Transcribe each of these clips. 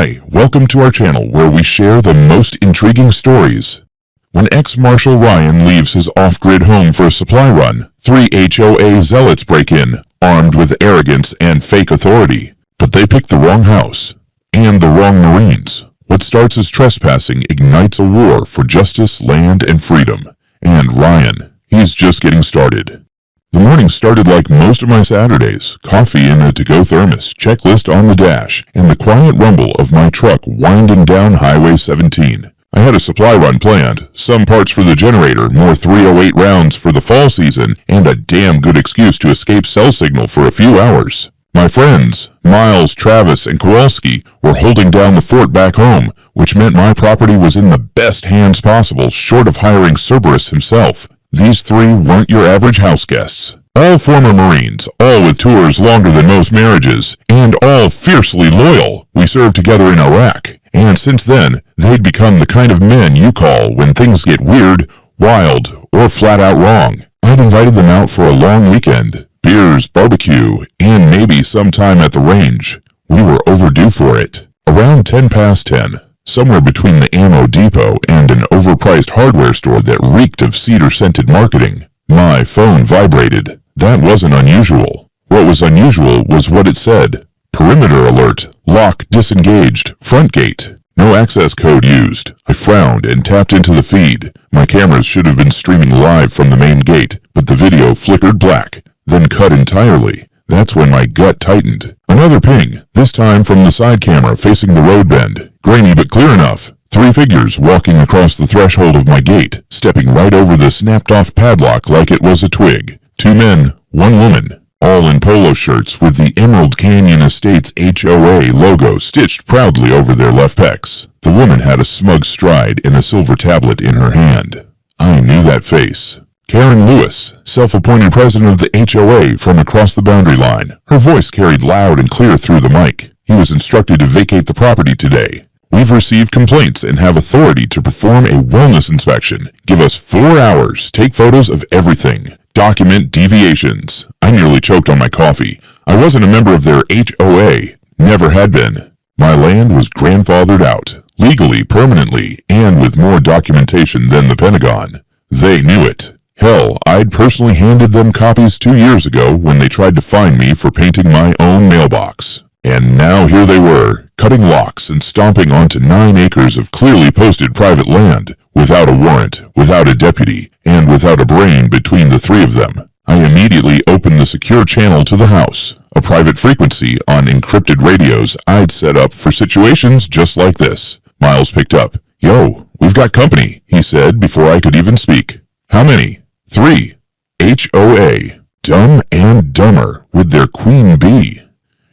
Hi, welcome to our channel where we share the most intriguing stories. When ex-Marshal Ryan leaves his off-grid home for a supply run, 3 HOA zealots break in, armed with arrogance and fake authority. But they picked the wrong house and the wrong Marines. What starts as trespassing ignites a war for justice, land, and freedom. And Ryan, he's just getting started. The morning started like most of my Saturdays, coffee in a to-go thermos, checklist on the dash, and the quiet rumble of my truck winding down Highway 17. I had a supply run planned, some parts for the generator, more 308 rounds for the fall season, and a damn good excuse to escape cell signal for a few hours. My friends, Miles, Travis, and Kowalski, were holding down the fort back home, which meant my property was in the best hands possible, short of hiring Cerberus himself. These 3 weren't your average house guests. All former Marines, all with tours longer than most marriages, and all fiercely loyal. We served together in Iraq, and since then, they'd become the kind of men you call when things get weird, wild, or flat out wrong. I'd invited them out for a long weekend, beers, barbecue, and maybe some time at the range. We were overdue for it. Around 10 past 10, somewhere between the ammo depot and an overpriced hardware store that reeked of cedar-scented marketing, my phone vibrated. That wasn't unusual. What was unusual was what it said. Perimeter alert. Lock disengaged. Front gate. No access code used. I frowned and tapped into the feed. My cameras should have been streaming live from the main gate, but the video flickered black, then cut entirely. That's when my gut tightened. Another ping, this time from the side camera facing the road bend. Grainy but clear enough. 3 figures walking across the threshold of my gate, stepping right over the snapped-off padlock like it was a twig. 2 men, 1 woman, all in polo shirts with the Emerald Canyon Estates HOA logo stitched proudly over their left pecs. The woman had a smug stride and a silver tablet in her hand. I knew that face. Karen Lewis, self-appointed president of the HOA from across the boundary line. Her voice carried loud and clear through the mic. He was instructed to vacate the property today. We've received complaints and have authority to perform a wellness inspection. Give us 4 hours. Take photos of everything. Document deviations. I nearly choked on my coffee. I wasn't a member of their HOA. Never had been. My land was grandfathered out, legally, permanently, and with more documentation than the Pentagon. They knew it. Hell, I'd personally handed them copies 2 years ago when they tried to fine me for painting my own mailbox. And now here they were, cutting locks and stomping onto 9 acres of clearly posted private land, without a warrant, without a deputy, and without a brain between the 3 of them. I immediately opened the secure channel to the house, a private frequency on encrypted radios I'd set up for situations just like this. Miles picked up. "Yo, we've got company," he said before I could even speak. "How many?" 3. HOA. Dumb and Dumber with their queen bee.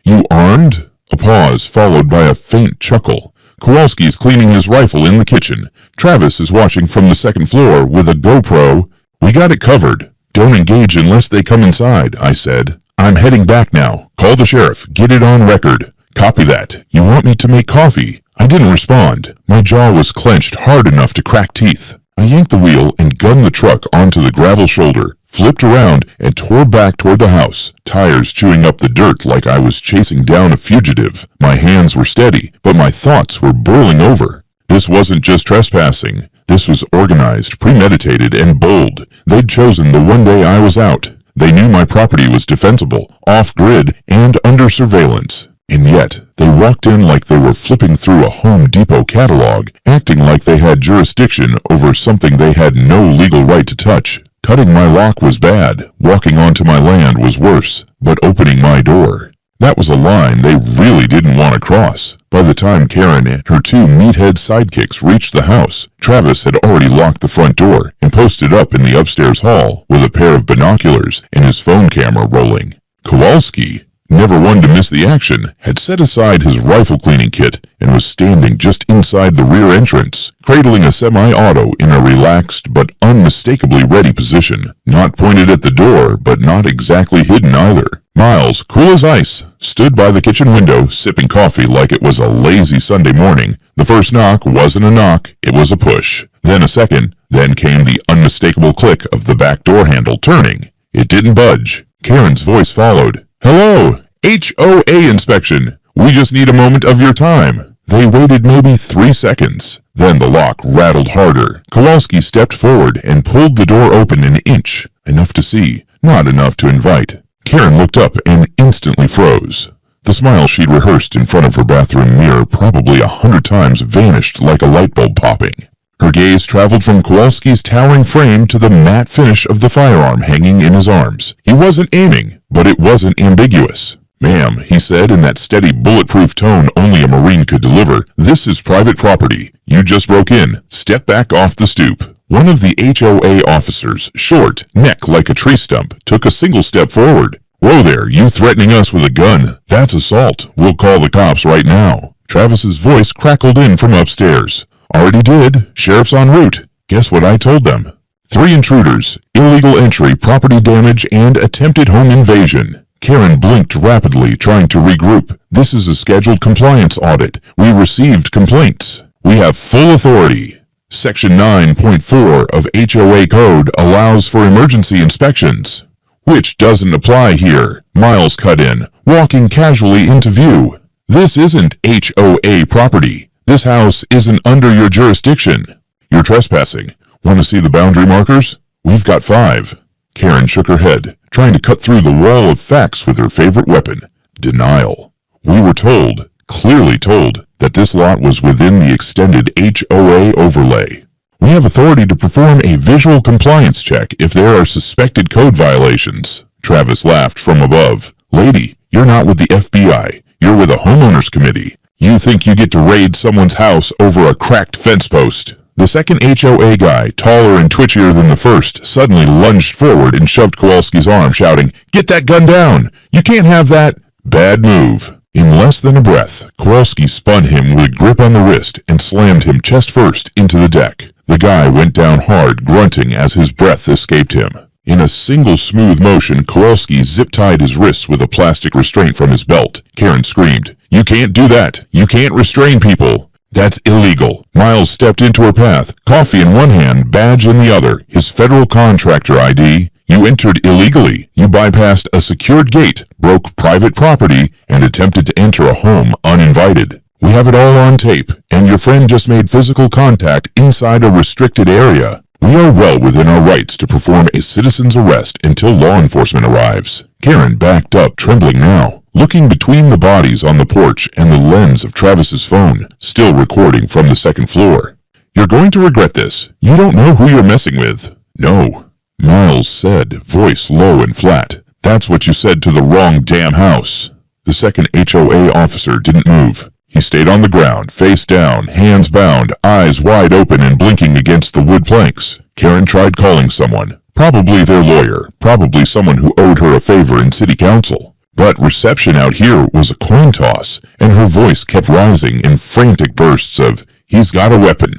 "You armed?" A pause followed by a faint chuckle. Kowalski's cleaning his rifle in the kitchen. Travis is watching from the 2nd floor with a GoPro. "We got it covered. Don't engage unless they come inside," I said. "I'm heading back now. Call the sheriff. Get it on record." "Copy that. You want me to make coffee?" I didn't respond. My jaw was clenched hard enough to crack teeth. I yanked the wheel and gunned the truck onto the gravel shoulder, flipped around, and tore back toward the house, tires chewing up the dirt like I was chasing down a fugitive. My hands were steady, but my thoughts were boiling over. This wasn't just trespassing. This was organized, premeditated, and bold. They'd chosen the one day I was out. They knew my property was defensible, off-grid, and under surveillance. And yet, they walked in like they were flipping through a Home Depot catalog, acting like they had jurisdiction over something they had no legal right to touch. Cutting my lock was bad, walking onto my land was worse, but opening my door, that was a line they really didn't want to cross. By the time Karen and her 2 meathead sidekicks reached the house, Travis had already locked the front door and posted up in the upstairs hall with a pair of binoculars and his phone camera rolling. Kowalski, never one to miss the action, had set aside his rifle cleaning kit and was standing just inside the rear entrance, cradling a semi-auto in a relaxed but unmistakably ready position, not pointed at the door but not exactly hidden either. Miles, cool as ice, stood by the kitchen window sipping coffee like it was a lazy Sunday morning. The first knock wasn't a knock, it was a push. Then a second, then came the unmistakable click of the back door handle turning. It didn't budge. Karen's voice followed. "Hello, HOA inspection. We just need a moment of your time." They waited maybe 3 seconds. Then the lock rattled harder. Kowalski stepped forward and pulled the door open an inch. Enough to see, not enough to invite. Karen looked up and instantly froze. The smile she'd rehearsed in front of her bathroom mirror probably 100 times vanished like a light bulb popping. Her gaze traveled from Kowalski's towering frame to the matte finish of the firearm hanging in his arms. He wasn't aiming, but it wasn't ambiguous. "Ma'am," he said in that steady, bulletproof tone only a Marine could deliver, "this is private property. You just broke in. Step back off the stoop." One of the HOA officers, short, neck like a tree stump, took a single step forward. "Whoa there, you threatening us with a gun? That's assault. We'll call the cops right now." Travis's voice crackled in from upstairs. "Already did. Sheriff's en route. Guess what I told them? 3 intruders, illegal entry, property damage, and attempted home invasion." Karen blinked rapidly, trying to regroup. "This is a scheduled compliance audit. We received complaints. We have full authority. Section 9.4 of HOA Code allows for emergency inspections." "Which doesn't apply here," Miles cut in, walking casually into view. "This isn't HOA property. This house isn't under your jurisdiction. You're trespassing. Want to see the boundary markers? We've got 5. Karen shook her head, trying to cut through the wall of facts with her favorite weapon, denial. "We were told, clearly told, that this lot was within the extended HOA overlay. We have authority to perform a visual compliance check if there are suspected code violations." Travis laughed from above. "Lady, you're not with the FBI. You're with a homeowners committee. You think you get to raid someone's house over a cracked fence post." The second HOA guy, taller and twitchier than the first, suddenly lunged forward and shoved Kowalski's arm, shouting, "Get that gun down! You can't have that!" "Bad move." In less than a breath, Kowalski spun him with a grip on the wrist and slammed him chest first into the deck. The guy went down hard, grunting as his breath escaped him. In a single smooth motion, Kowalski zip-tied his wrists with a plastic restraint from his belt. Karen screamed, "You can't do that! You can't restrain people!" "That's illegal." Miles stepped into her path, coffee in one hand, badge in the other, his federal contractor ID. "You entered illegally. You bypassed a secured gate, broke private property, and attempted to enter a home uninvited. We have it all on tape, and your friend just made physical contact inside a restricted area. We are well within our rights to perform a citizen's arrest until law enforcement arrives." Karen backed up, trembling now, looking between the bodies on the porch and the lens of Travis's phone, still recording from the second floor. "You're going to regret this. You don't know who you're messing with." "No," Miles said, voice low and flat. "That's what you said to the wrong damn house." The second HOA officer didn't move. He stayed on the ground, face down, hands bound, eyes wide open and blinking against the wood planks. Karen tried calling someone, probably their lawyer, probably someone who owed her a favor in city council. But reception out here was a coin toss, and her voice kept rising in frantic bursts of, "He's got a weapon,"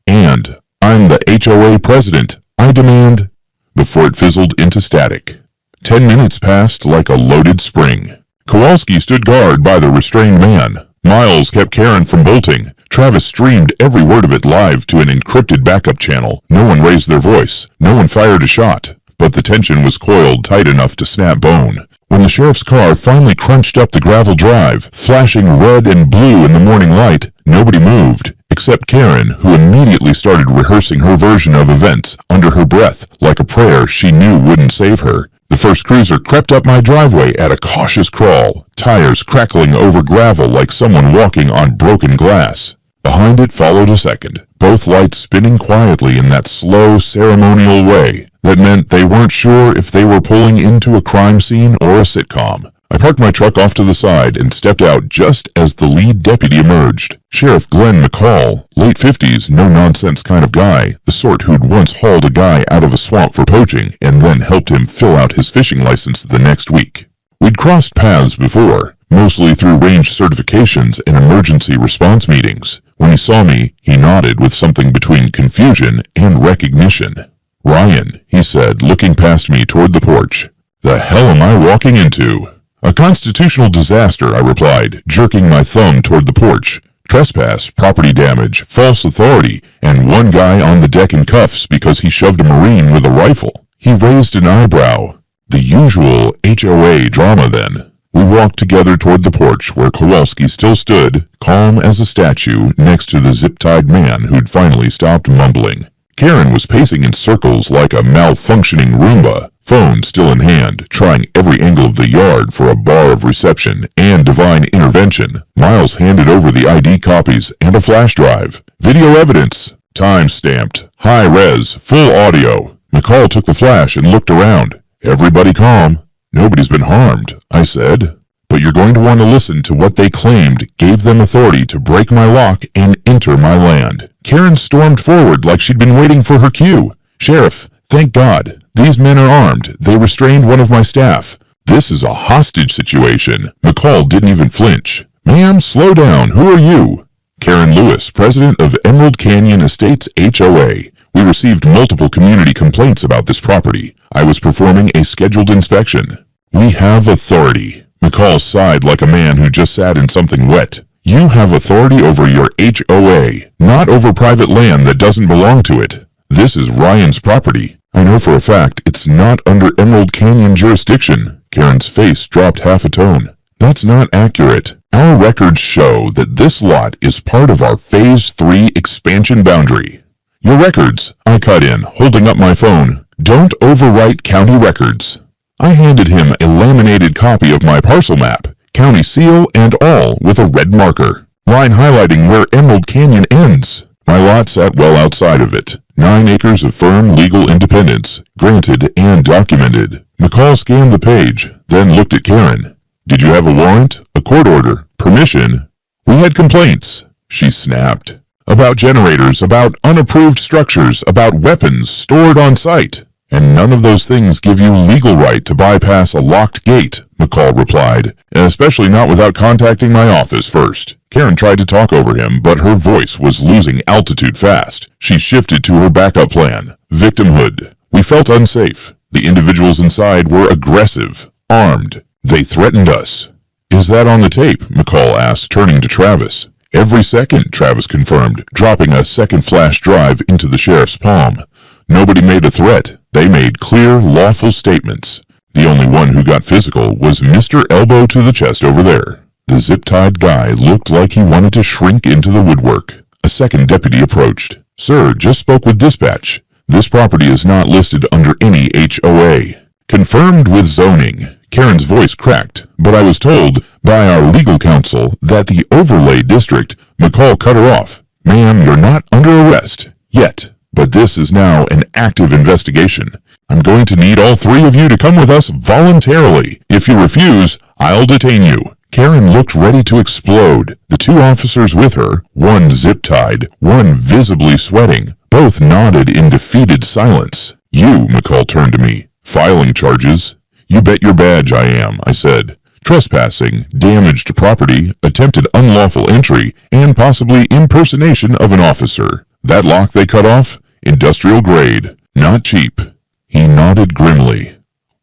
and "I'm the HOA president. I demand," before it fizzled into static. 10 minutes passed like a loaded spring. Kowalski stood guard by the restrained man. Miles kept Karen from bolting. Travis streamed every word of it live to an encrypted backup channel. No one raised their voice. No one fired a shot. But the tension was coiled tight enough to snap bone. When the sheriff's car finally crunched up the gravel drive, flashing red and blue in the morning light, nobody moved, except Karen, who immediately started rehearsing her version of events under her breath, like a prayer she knew wouldn't save her. The first cruiser crept up my driveway at a cautious crawl, tires crackling over gravel like someone walking on broken glass. Behind it followed a second, both lights spinning quietly in that slow, ceremonial way that meant they weren't sure if they were pulling into a crime scene or a sitcom. I parked my truck off to the side and stepped out just as the lead deputy emerged. Sheriff Glenn McCall, late 50s, no-nonsense kind of guy, the sort who'd once hauled a guy out of a swamp for poaching and then helped him fill out his fishing license the next week. We'd crossed paths before, mostly through range certifications and emergency response meetings. When he saw me, he nodded with something between confusion and recognition. "Ryan," he said, looking past me toward the porch. "The hell am I walking into?" "A constitutional disaster," I replied, jerking my thumb toward the porch. "Trespass, property damage, false authority, and one guy on the deck in cuffs because he shoved a Marine with a rifle." He raised an eyebrow. "The usual HOA drama, then." We walked together toward the porch where Kowalski still stood, calm as a statue, next to the zip-tied man who'd finally stopped mumbling. Karen was pacing in circles like a malfunctioning Roomba, phone still in hand, trying every angle of the yard for a bar of reception and divine intervention. Miles handed over the ID copies and a flash drive. Video evidence. Time-stamped. High-res. Full audio. McCall took the flash and looked around. Everybody calm. Nobody's been harmed, I said. But you're going to want to listen to what they claimed gave them authority to break my lock and enter my land. Karen stormed forward like she'd been waiting for her cue. Sheriff, thank God. These men are armed. They restrained one of my staff. This is a hostage situation. McCall didn't even flinch. Ma'am, slow down. Who are you? Karen Lewis, president of Emerald Canyon Estates HOA. We received multiple community complaints about this property. I was performing a scheduled inspection. We have authority. McCall sighed like a man who just sat in something wet. You have authority over your HOA, not over private land that doesn't belong to it. This is Ryan's property. I know for a fact it's not under Emerald Canyon jurisdiction. Karen's face dropped half a tone. That's not accurate. Our records show that this lot is part of our Phase 3 expansion boundary. Your records, I cut in, holding up my phone. Don't overwrite county records. I handed him a laminated copy of my parcel map, county seal and all, with a red marker. Line highlighting where Emerald Canyon ends. My lot sat well outside of it. 9 acres of firm legal independence, granted and documented. McCall scanned the page, then looked at Karen. Did you have a warrant, a court order, permission? We had complaints, she snapped. About generators, about unapproved structures, about weapons stored on site. And none of those things give you legal right to bypass a locked gate, McCall replied, especially not without contacting my office first. Karen tried to talk over him, but her voice was losing altitude fast. She shifted to her backup plan. Victimhood. We felt unsafe. The individuals inside were aggressive, armed. They threatened us. Is that on the tape? McCall asked, turning to Travis. Every second, Travis confirmed, dropping a second flash drive into the sheriff's palm. Nobody made a threat. They made clear, lawful statements. The only one who got physical was Mr. Elbow to the chest over there. The zip-tied guy looked like he wanted to shrink into the woodwork. A second deputy approached. Sir, just spoke with dispatch. This property is not listed under any HOA. Confirmed with zoning. Karen's voice cracked, but I was told by our legal counsel that the overlay district. McCall cut her off. Ma'am, you're not under arrest. Yet. But this is now an active investigation. I'm going to need all 3 of you to come with us voluntarily. If you refuse, I'll detain you. Karen looked ready to explode. The 2 officers with her, one zip-tied, one visibly sweating, both nodded in defeated silence. You, McCall turned to me. Filing charges. You bet your badge I am, I said. Trespassing, damage to property, attempted unlawful entry, and possibly impersonation of an officer. That lock they cut off? Industrial grade. Not cheap. He nodded grimly.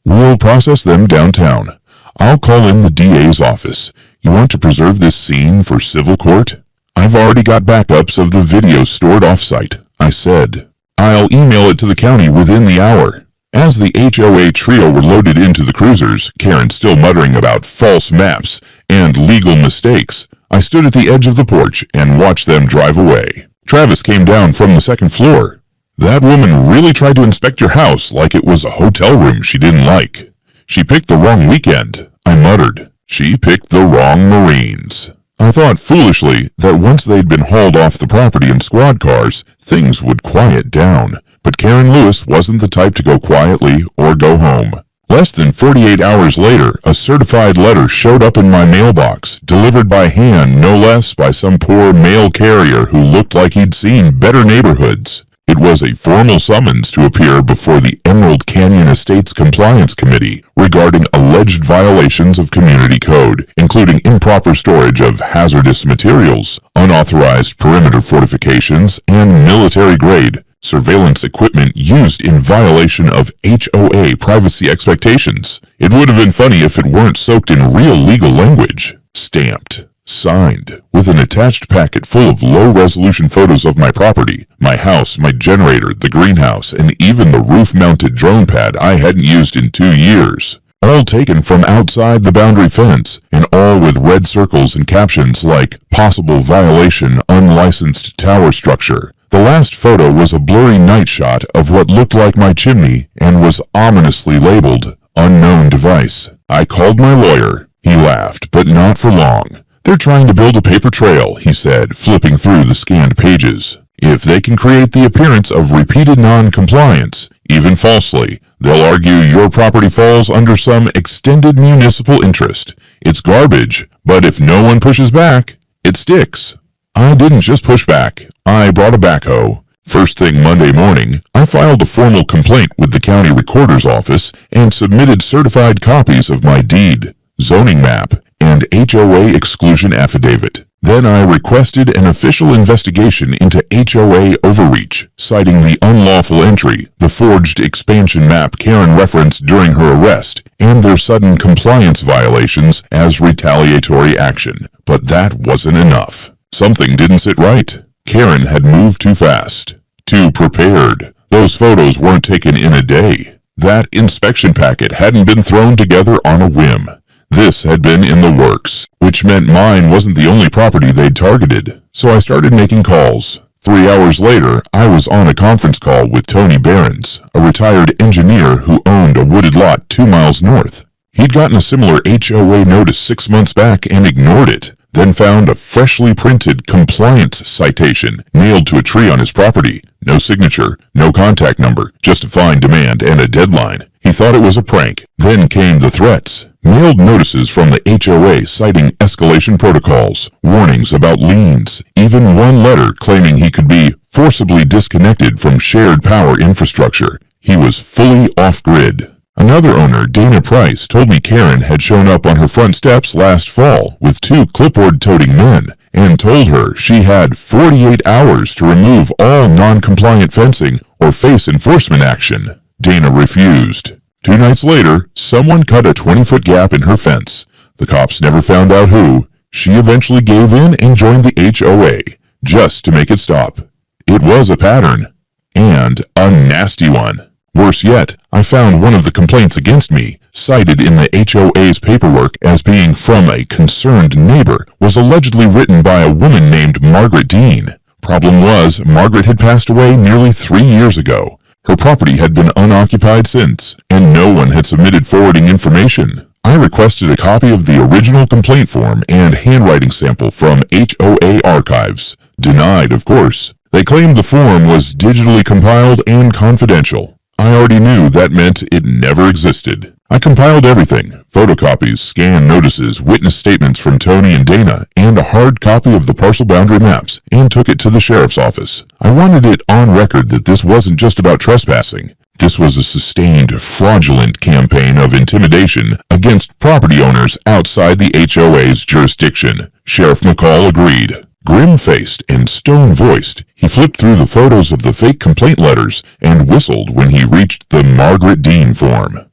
We'll process them downtown. I'll call in the DA's office. You want to preserve this scene for civil court? I've already got backups of the video stored off-site, I said. I'll email it to the county within the hour. As the HOA trio were loaded into the cruisers, Karen still muttering about false maps and legal mistakes, I stood at the edge of the porch and watched them drive away. Travis came down from the second floor. That woman really tried to inspect your house like it was a hotel room she didn't like. She picked the wrong weekend, I muttered. She picked the wrong Marines. I thought foolishly that once they'd been hauled off the property in squad cars, things would quiet down. But Karen Lewis wasn't the type to go quietly or go home. Less than 48 hours later, a certified letter showed up in my mailbox, delivered by hand, no less, by some poor mail carrier who looked like he'd seen better neighborhoods. It was a formal summons to appear before the Emerald Canyon Estates Compliance Committee regarding alleged violations of community code, including improper storage of hazardous materials, unauthorized perimeter fortifications, and military-grade surveillance equipment used in violation of HOA privacy expectations. It would have been funny if it weren't soaked in real legal language. Stamped. Signed. With an attached packet full of low-resolution photos of my property, my house, my generator, the greenhouse, and even the roof-mounted drone pad I hadn't used in 2 years. all taken from outside the boundary fence, and all with red circles and captions like possible violation, unlicensed tower structure. The last photo was a blurry night shot of what looked like my chimney and was ominously labeled unknown device. I called my lawyer. He laughed, but not for long. They're trying to build a paper trail, he said, flipping through the scanned pages. If they can create the appearance of repeated non-compliance, even falsely, they'll argue your property falls under some extended municipal interest. It's garbage, but if no one pushes back, it sticks. I didn't just push back. I brought a backhoe. First thing Monday morning, I filed a formal complaint with the county recorder's office and submitted certified copies of my deed, zoning map, and HOA exclusion affidavit. Then I requested an official investigation into HOA overreach, citing the unlawful entry, the forged expansion map Karen referenced during her arrest, and their sudden compliance violations as retaliatory action. But that wasn't enough. Something didn't sit right. Karen had moved too fast, too prepared. Those photos weren't taken in a day. That inspection packet hadn't been thrown together on a whim. This had been in the works, which meant mine wasn't the only property they'd targeted. So I started making calls. 3 hours later, I was on a conference call with Tony Behrens, a retired engineer who owned a wooded lot 2 miles north. He'd gotten a similar HOA notice 6 months back and ignored it, then found a freshly printed compliance citation nailed to a tree on his property. No signature, no contact number, just a fine demand and a deadline. He thought it was a prank. Then came the threats. Mailed notices from the HOA citing escalation protocols, warnings about liens, even one letter claiming he could be forcibly disconnected from shared power infrastructure. He was fully off-grid. Another owner, Dana Price, told me Karen had shown up on her front steps last fall with 2 clipboard-toting men and told her she had 48 hours to remove all non-compliant fencing or face enforcement action. Dana refused. 2 nights later, someone cut a 20-foot gap in her fence. The cops never found out who. She eventually gave in and joined the HOA, just to make it stop. It was a pattern, and a nasty one. Worse yet, I found one of the complaints against me, cited in the HOA's paperwork as being from a concerned neighbor, was allegedly written by a woman named Margaret Dean. Problem was, Margaret had passed away nearly 3 years ago. Her property had been unoccupied since, and no one had submitted forwarding information. I requested a copy of the original complaint form and handwriting sample from HOA archives. Denied, of course. They claimed the form was digitally compiled and confidential. I already knew that meant it never existed. I compiled everything, photocopies, scanned notices, witness statements from Tony and Dana, and a hard copy of the parcel boundary maps, and took it to the sheriff's office. I wanted it on record that this wasn't just about trespassing. This was a sustained, fraudulent campaign of intimidation against property owners outside the HOA's jurisdiction. Sheriff McCall agreed. Grim-faced and stone-voiced, he flipped through the photos of the fake complaint letters and whistled when he reached the Margaret Dean form.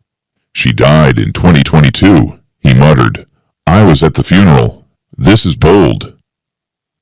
She died in 2022, he muttered. I was at the funeral. This is bold.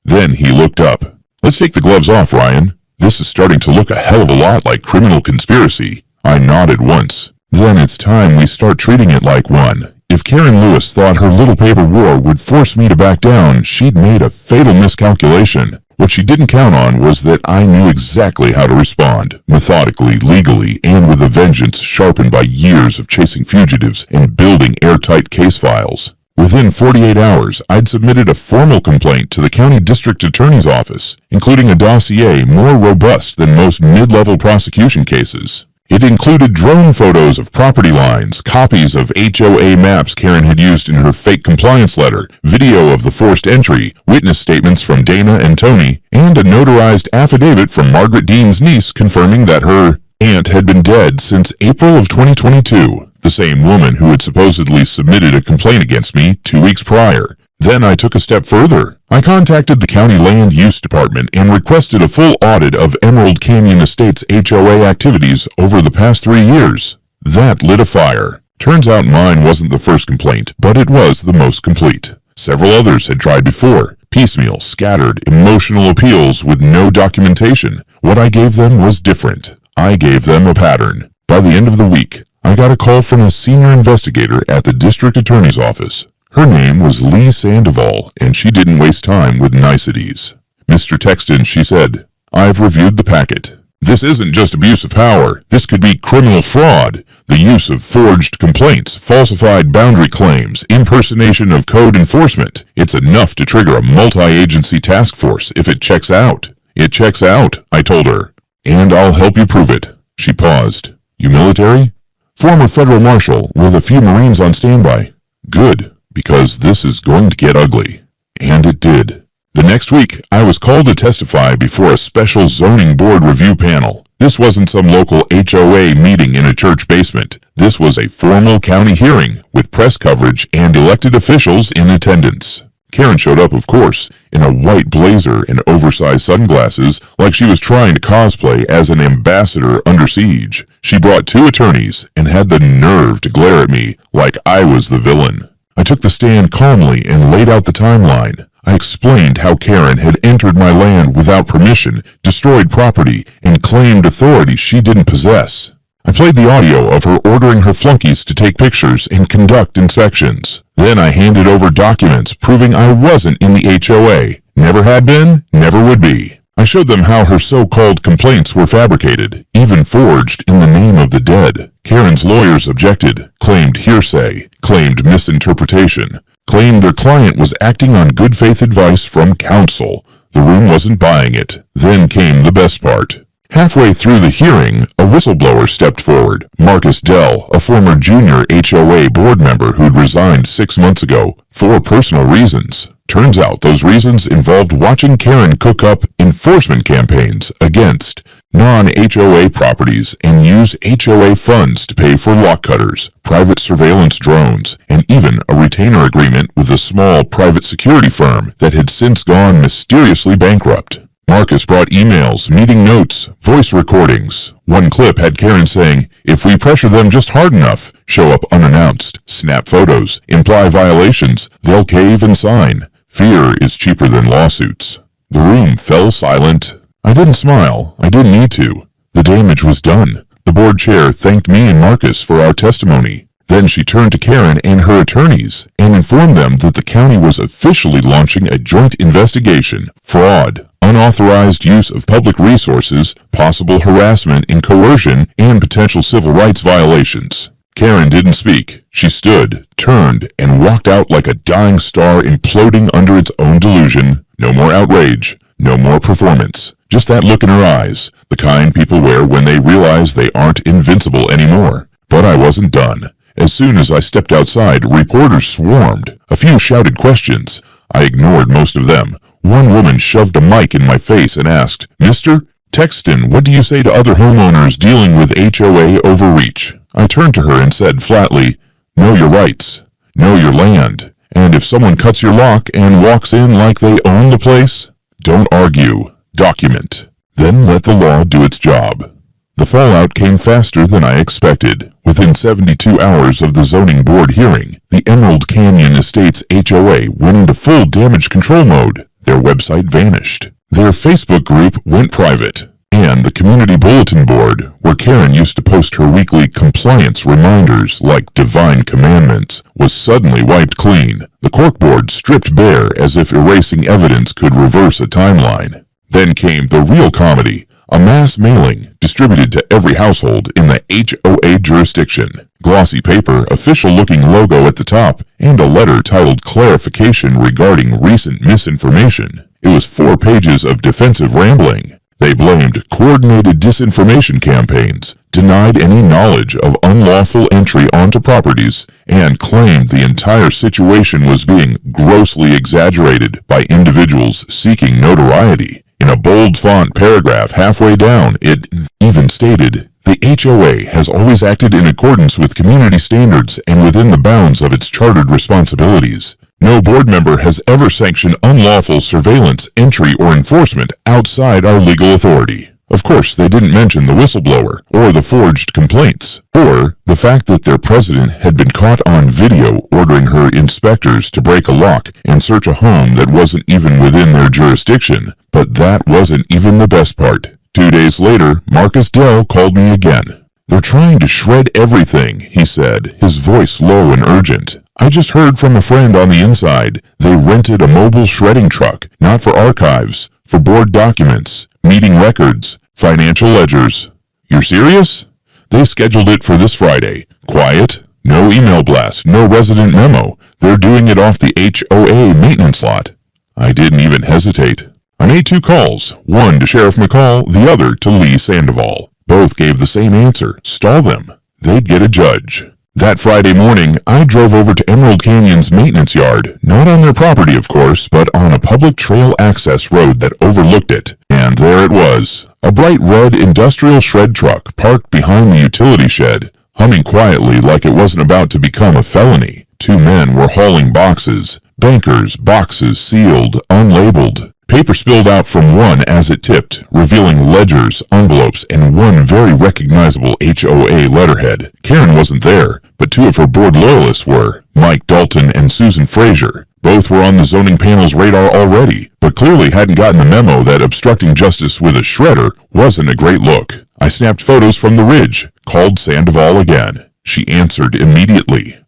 Then he looked up. Let's take the gloves off, Ryan. This is starting to look a hell of a lot like criminal conspiracy. I nodded once. Then it's time we start treating it like one. If Karen Lewis thought her little paper war would force me to back down, she'd made a fatal miscalculation. What she didn't count on was that I knew exactly how to respond, methodically, legally, and with a vengeance sharpened by years of chasing fugitives and building airtight case files. Within 48 hours, I'd submitted a formal complaint to the county district attorney's office, including a dossier more robust than most mid-level prosecution cases. It included drone photos of property lines, copies of HOA maps Karen had used in her fake compliance letter, video of the forced entry, witness statements from Dana and Tony, and a notarized affidavit from Margaret Dean's niece confirming that her aunt had been dead since April of 2022, the same woman who had supposedly submitted a complaint against me 2 weeks prior. Then I took a step further. I contacted the County Land Use Department and requested a full audit of Emerald Canyon Estates' HOA activities over the past 3 years. That lit a fire. Turns out mine wasn't the first complaint, but it was the most complete. Several others had tried before. Piecemeal, scattered, emotional appeals with no documentation. What I gave them was different. I gave them a pattern. By the end of the week, I got a call from a senior investigator at the district attorney's office. Her name was Lee Sandoval, and she didn't waste time with niceties. "Mr. Texton," she said, "I've reviewed the packet. This isn't just abuse of power. This could be criminal fraud, the use of forged complaints, falsified boundary claims, impersonation of code enforcement. It's enough to trigger a multi-agency task force if it checks out." "It checks out," I told her, "and I'll help you prove it." She paused. "You military?" "Former federal marshal with a few Marines on standby." "Good, because this is going to get ugly." And it did. The next week, I was called to testify before a special zoning board review panel. This wasn't some local HOA meeting in a church basement. This was a formal county hearing with press coverage and elected officials in attendance. Karen showed up, of course, in a white blazer and oversized sunglasses like she was trying to cosplay as an ambassador under siege. She brought 2 attorneys and had the nerve to glare at me like I was the villain. I took the stand calmly and laid out the timeline. I explained how Karen had entered my land without permission, destroyed property, and claimed authority she didn't possess. I played the audio of her ordering her flunkies to take pictures and conduct inspections. Then I handed over documents proving I wasn't in the HOA. Never had been, never would be. I showed them how her so-called complaints were fabricated, even forged in the name of the dead. Karen's lawyers objected, claimed hearsay, claimed misinterpretation, claimed their client was acting on good faith advice from counsel. The room wasn't buying it. Then came the best part. Halfway through the hearing, a whistleblower stepped forward. Marcus Dell, a former junior HOA board member who'd resigned 6 months ago for personal reasons. Turns out those reasons involved watching Karen cook up enforcement campaigns against non-HOA properties and use HOA funds to pay for lock cutters, private surveillance drones, and even a retainer agreement with a small private security firm that had since gone mysteriously bankrupt. Marcus brought emails, meeting notes, voice recordings. One clip had Karen saying, "If we pressure them just hard enough, show up unannounced, snap photos, imply violations, they'll cave and sign. Fear is cheaper than lawsuits." The room fell silent. I didn't smile. I didn't need to. The damage was done. The board chair thanked me and Marcus for our testimony. Then she turned to Karen and her attorneys and informed them that the county was officially launching a joint investigation, fraud, unauthorized use of public resources, possible harassment and coercion, and potential civil rights violations. Karen didn't speak. She stood, turned, and walked out like a dying star imploding under its own delusion. No more outrage. No more performance. Just that look in her eyes, the kind people wear when they realize they aren't invincible anymore. But I wasn't done. As soon as I stepped outside, reporters swarmed. A few shouted questions. I ignored most of them. One woman shoved a mic in my face and asked, "Mr. Texton, what do you say to other homeowners dealing with HOA overreach?" I turned to her and said flatly, "Know your rights. Know your land. And if someone cuts your lock and walks in like they own the place, don't argue. Document. Then let the law do its job." The fallout came faster than I expected. Within 72 hours of the zoning board hearing, the Emerald Canyon Estates HOA went into full damage control mode. Their website vanished. Their Facebook group went private. And the community bulletin board, where Karen used to post her weekly compliance reminders like divine commandments, was suddenly wiped clean. The corkboard stripped bare as if erasing evidence could reverse a timeline. Then came the real comedy. A mass mailing distributed to every household in the HOA jurisdiction. Glossy paper, official-looking logo at the top, and a letter titled Clarification Regarding Recent Misinformation. It was 4 pages of defensive rambling. They blamed coordinated disinformation campaigns, denied any knowledge of unlawful entry onto properties, and claimed the entire situation was being grossly exaggerated by individuals seeking notoriety. In a bold font paragraph halfway down, it even stated, "The HOA has always acted in accordance with community standards and within the bounds of its chartered responsibilities. No board member has ever sanctioned unlawful surveillance, entry, or enforcement outside our legal authority." Of course, they didn't mention the whistleblower, or the forged complaints, or the fact that their president had been caught on video ordering her inspectors to break a lock and search a home that wasn't even within their jurisdiction. But that wasn't even the best part. 2 days later, Marcus Dell called me again. "They're trying to shred everything," he said, his voice low and urgent. "I just heard from a friend on the inside. They rented a mobile shredding truck, not for archives, for board documents, meeting records, financial ledgers." "You're serious?" "They scheduled it for this Friday. Quiet, no email blast, no resident memo. They're doing it off the HOA maintenance lot." I didn't even hesitate. I made 2 calls, one to Sheriff McCall, the other to Lee Sandoval. Both gave the same answer: stall them. They'd get a judge. That Friday morning, I drove over to Emerald Canyon's maintenance yard, not on their property, of course, but on a public trail access road that overlooked it. And there it was, a bright red industrial shred truck parked behind the utility shed, humming quietly like it wasn't about to become a felony. 2 men were hauling boxes, bankers' boxes sealed, unlabeled. Paper spilled out from one as it tipped, revealing ledgers, envelopes, and one very recognizable HOA letterhead. Karen wasn't there, but 2 of her board loyalists were, Mike Dalton and Susan Frazier. Both were on the zoning panel's radar already, but clearly hadn't gotten the memo that obstructing justice with a shredder wasn't a great look. I snapped photos from the ridge, called Sandoval again. She answered immediately.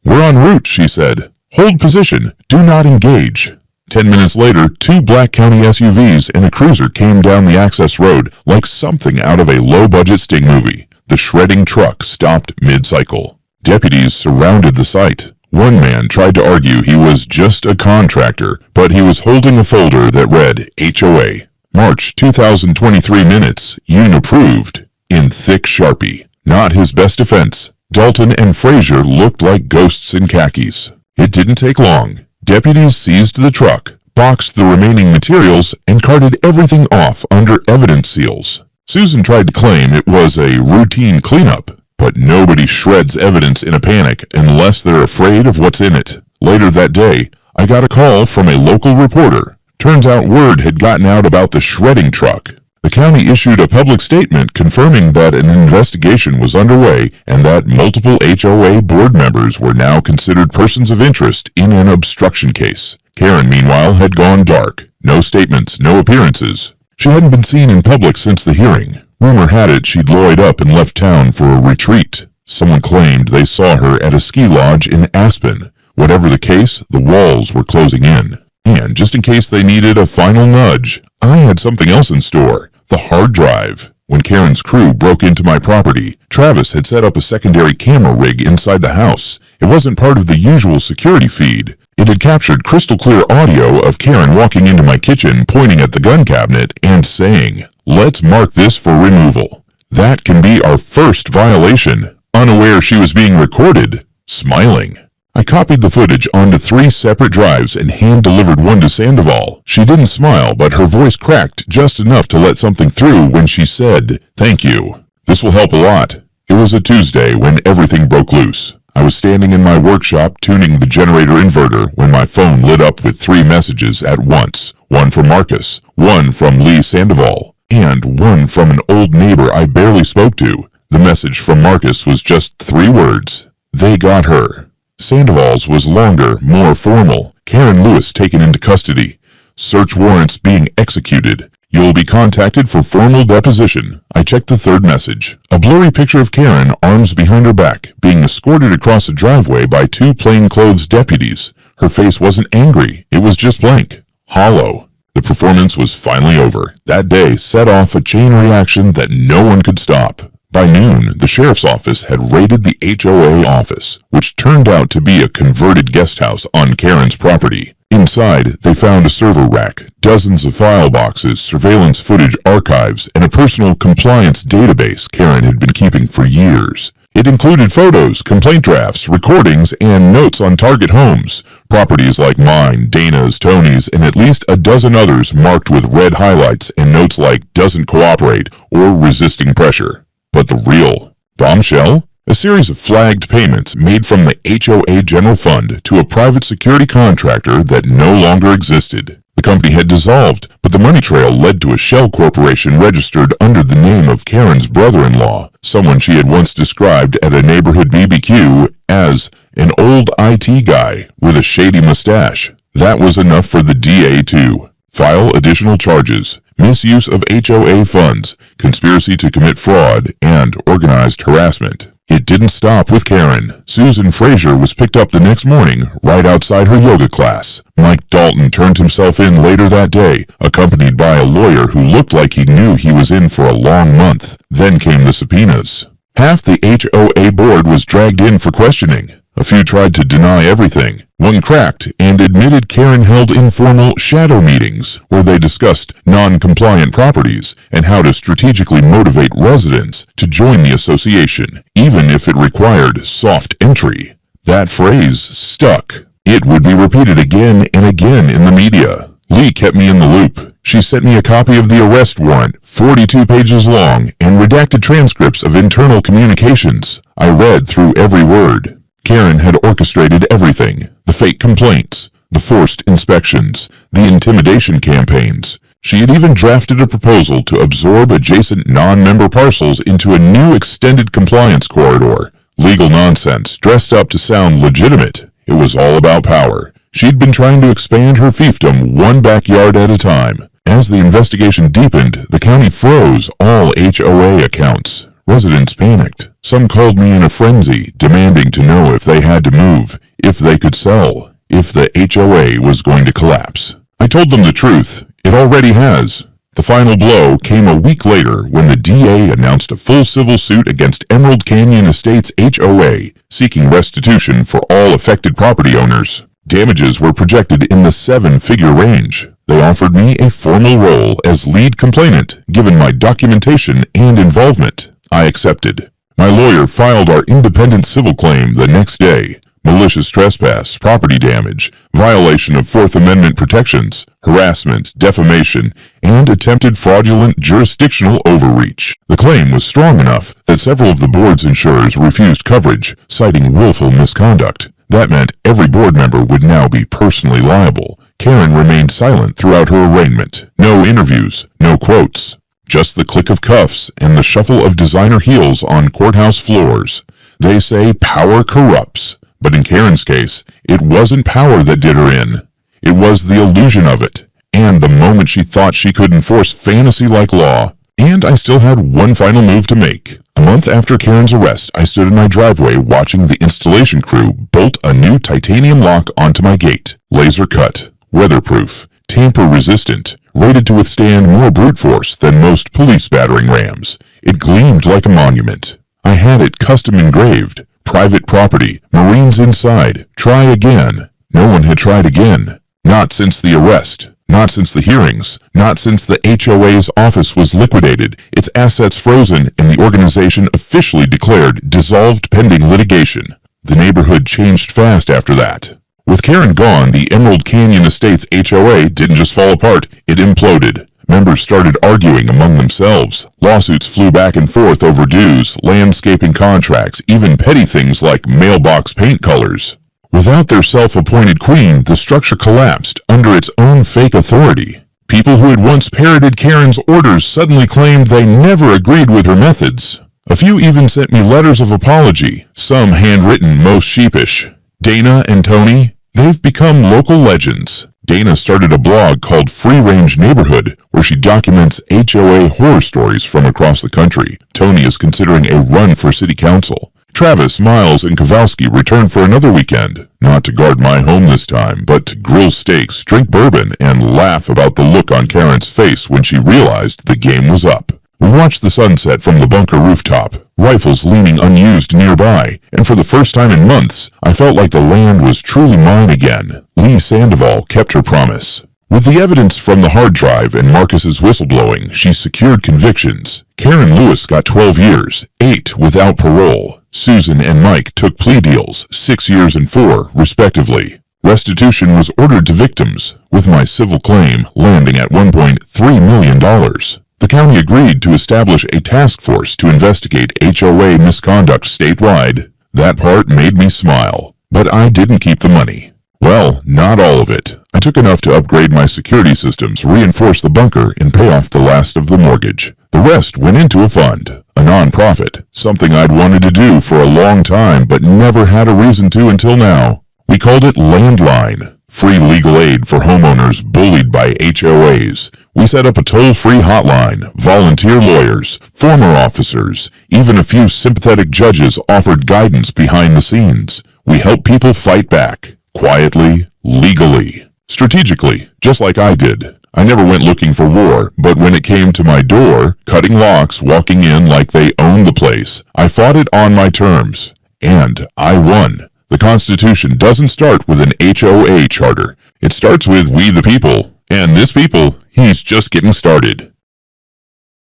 "We're en route," she said. "Hold position. Do not engage." 10 minutes later, 2 Black County SUVs and a cruiser came down the access road like something out of a low-budget Sting movie. The shredding truck stopped mid-cycle. Deputies surrounded the site. One man tried to argue he was just a contractor, but he was holding a folder that read HOA. March 2023 minutes, Yoon approved, in thick Sharpie. Not his best defense. Dalton and Frazier looked like ghosts in khakis. It didn't take long. Deputies seized the truck, boxed the remaining materials, and carted everything off under evidence seals. Susan tried to claim it was a routine cleanup, but nobody shreds evidence in a panic unless they're afraid of what's in it. Later that day, I got a call from a local reporter. Turns out word had gotten out about the shredding truck. The county issued a public statement confirming that an investigation was underway and that multiple HOA board members were now considered persons of interest in an obstruction case. Karen, meanwhile, had gone dark. No statements, no appearances. She hadn't been seen in public since the hearing. Rumor had it she'd lawyered up and left town for a retreat. Someone claimed they saw her at a ski lodge in Aspen. Whatever the case, the walls were closing in. And just in case they needed a final nudge, I had something else in store. The hard drive. When Karen's crew broke into my property, Travis had set up a secondary camera rig inside the house. It wasn't part of the usual security feed. It had captured crystal clear audio of Karen walking into my kitchen, pointing at the gun cabinet, and saying, "Let's mark this for removal." That can be our first violation. Unaware she was being recorded. Smiling. I copied the footage onto 3 separate drives and hand-delivered one to Sandoval. She didn't smile, but her voice cracked just enough to let something through when she said, "Thank you. This will help a lot." It was a Tuesday when everything broke loose. I was standing in my workshop tuning the generator inverter when my phone lit up with 3 messages at once. One from Marcus, one from Lee Sandoval, and one from an old neighbor I barely spoke to. The message from Marcus was just 3 words. They got her. Sandoval's was longer, more formal. Karen Lewis taken into custody. Search warrants being executed. You'll be contacted for formal deposition. I checked the 3rd message. A blurry picture of Karen, arms behind her back, being escorted across a driveway by 2 plainclothes deputies. Her face wasn't angry. It was just blank. Hollow. The performance was finally over. That day set off a chain reaction that no one could stop. By noon, the sheriff's office had raided the HOA office, which turned out to be a converted guest house on Karen's property. Inside, they found a server rack, dozens of file boxes, surveillance footage archives, and a personal compliance database Karen had been keeping for years. It included photos, complaint drafts, recordings, and notes on target homes, properties like mine, Dana's, Tony's, and at least a dozen others marked with red highlights and notes like "doesn't cooperate" or "resisting pressure." But the real bombshell? A series of flagged payments made from the HOA General Fund to a private security contractor that no longer existed. The company had dissolved, but the money trail led to a shell corporation registered under the name of Karen's brother-in-law, someone she had once described at a neighborhood BBQ as an old IT guy with a shady mustache. That was enough for the DA to file additional charges, misuse of HOA funds, conspiracy to commit fraud, and organized harassment. It didn't stop with Karen. Susan Frazier was picked up the next morning, right outside her yoga class. Mike Dalton turned himself in later that day, accompanied by a lawyer who looked like he knew he was in for a long month. Then came the subpoenas. Half the HOA board was dragged in for questioning. A few tried to deny everything. One cracked and admitted Karen held informal shadow meetings where they discussed non-compliant properties and how to strategically motivate residents to join the association, even if it required soft entry. That phrase stuck. It would be repeated again and again in the media. Lee kept me in the loop. She sent me a copy of the arrest warrant, 42 pages long, and redacted transcripts of internal communications. I read through every word. Karen had orchestrated everything. The fake complaints, the forced inspections, the intimidation campaigns. She had even drafted a proposal to absorb adjacent non-member parcels into a new extended compliance corridor. Legal nonsense, dressed up to sound legitimate. It was all about power. She'd been trying to expand her fiefdom one backyard at a time. As the investigation deepened, the county froze all HOA accounts. Residents panicked. Some called me in a frenzy, demanding to know if they had to move, if they could sell, if the HOA was going to collapse. I told them the truth. It already has. The final blow came a week later when the DA announced a full civil suit against Emerald Canyon Estates HOA, seeking restitution for all affected property owners. Damages were projected in the 7-figure range. They offered me a formal role as lead complainant, given my documentation and involvement. I accepted. My lawyer filed our independent civil claim the next day. Malicious trespass, property damage, violation of Fourth Amendment protections, harassment, defamation, and attempted fraudulent jurisdictional overreach. The claim was strong enough that several of the board's insurers refused coverage, citing willful misconduct. That meant every board member would now be personally liable. Karen remained silent throughout her arraignment. No interviews, no quotes. Just the click of cuffs and the shuffle of designer heels on courthouse floors. They say power corrupts, but in Karen's case, it wasn't power that did her in. It was the illusion of it, and the moment she thought she could enforce fantasy-like law. And I still had one final move to make. A month after Karen's arrest, I stood in my driveway watching the installation crew bolt a new titanium lock onto my gate. Laser cut, weatherproof, tamper-resistant, rated to withstand more brute force than most police battering rams. It gleamed like a monument. I had it custom engraved. Private property, Marines inside, try again. No one had tried again. Not since the arrest. Not since the hearings. Not since the HOA's office was liquidated, its assets frozen, and the organization officially declared dissolved pending litigation. The neighborhood changed fast after that. With Karen gone, the Emerald Canyon Estates HOA didn't just fall apart, it imploded. Members started arguing among themselves. Lawsuits flew back and forth over dues, landscaping contracts, even petty things like mailbox paint colors. Without their self-appointed queen, the structure collapsed under its own fake authority. People who had once parroted Karen's orders suddenly claimed they never agreed with her methods. A few even sent me letters of apology, some handwritten, most sheepish. Dana and Tony, they've become local legends. Dana started a blog called Free Range Neighborhood, where she documents HOA horror stories from across the country. Tony is considering a run for city council. Travis, Miles, and Kowalski returned for another weekend, not to guard my home this time, but to grill steaks, drink bourbon, and laugh about the look on Karen's face when she realized the game was up. We watched the sunset from the bunker rooftop, rifles leaning unused nearby, and for the first time in months, I felt like the land was truly mine again. Lee Sandoval kept her promise. With the evidence from the hard drive and Marcus's whistleblowing, she secured convictions. Karen Lewis got 12 years, 8 without parole. Susan and Mike took plea deals, 6 years and 4, respectively. Restitution was ordered to victims, with my civil claim landing at $1.3 million. The county agreed to establish a task force to investigate HOA misconduct statewide. That part made me smile, but I didn't keep the money. Well, not all of it. I took enough to upgrade my security systems, reinforce the bunker, and pay off the last of the mortgage. The rest went into a fund, a non-profit, something I'd wanted to do for a long time but never had a reason to until now. We called it Landline. free legal aid for homeowners bullied by HOAs. We set up a toll-free hotline, volunteer lawyers, former officers, even a few sympathetic judges offered guidance behind the scenes. We help people fight back, quietly, legally, strategically, just like I did. I never went looking for war, but when it came to my door, cutting locks, walking in like they owned the place, I fought it on my terms. And I won. The Constitution doesn't start with an HOA charter. It starts with we the people. And this people, he's just getting started.